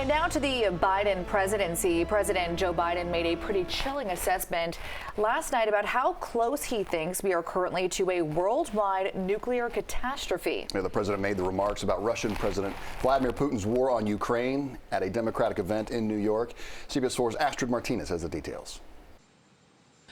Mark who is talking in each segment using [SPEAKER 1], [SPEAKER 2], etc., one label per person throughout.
[SPEAKER 1] right, now to the Biden presidency. President Joe Biden made a pretty chilling assessment last night about how close he thinks we are currently to a worldwide nuclear catastrophe.
[SPEAKER 2] The president made the remarks about Russian President Vladimir Putin's war on Ukraine at a Democratic event in New York. CBS 4's Astrid Martinez has the details.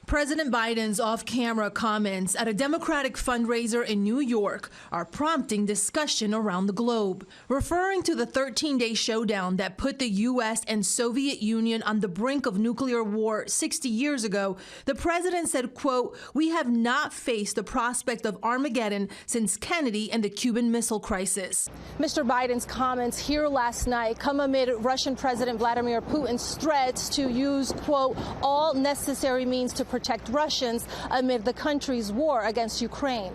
[SPEAKER 3] President Biden's off-camera comments at a Democratic fundraiser in New York are prompting discussion around the globe. Referring to the 13-day showdown that put the U.S. and Soviet Union on the brink of nuclear war 60 years ago, the president said, quote, "We have not faced the prospect of Armageddon since Kennedy and the Cuban Missile Crisis."
[SPEAKER 4] Mr. Biden's comments here last night come amid Russian President Vladimir Putin's threats to use, quote, "all necessary means to protect Russians amid the country's war against Ukraine."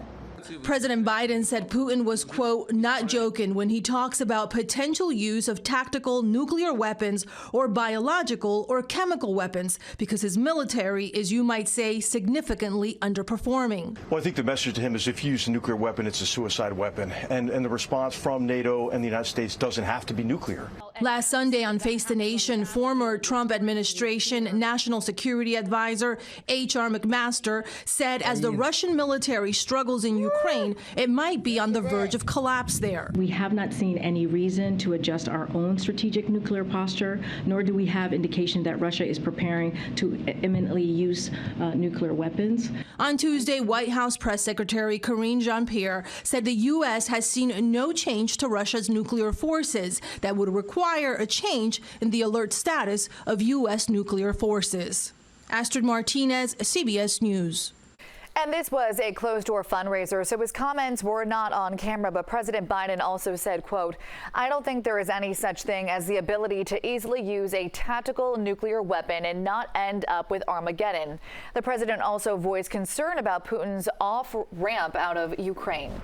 [SPEAKER 3] President Biden said Putin was, quote, "not joking when he talks about potential use of tactical nuclear weapons or biological or chemical weapons because his military is, you might say, significantly underperforming."
[SPEAKER 5] Well, I think the message to him is if you use a nuclear weapon, it's a suicide weapon. And the response from NATO and the United States doesn't have to be nuclear.
[SPEAKER 3] Last Sunday on Face the Nation, former Trump administration National Security Advisor H.R. McMaster said as the Russian military struggles in Ukraine, it might be on the verge of collapse there.
[SPEAKER 6] We have not seen any reason to adjust our own strategic nuclear posture, nor do we have indication that Russia is preparing to imminently use nuclear weapons.
[SPEAKER 3] On Tuesday, White House Press Secretary Karine Jean-Pierre said the U.S. has seen no change to Russia's nuclear forces that would require a change in the alert status of U.S. nuclear forces. Astrid Martinez, CBS News.
[SPEAKER 1] And this was a closed-door fundraiser, so his comments were not on camera, but President Biden also said, quote, "I don't think there is any such thing as the ability to easily use a tactical nuclear weapon and not end up with Armageddon." The president also voiced concern about Putin's off-ramp out of Ukraine.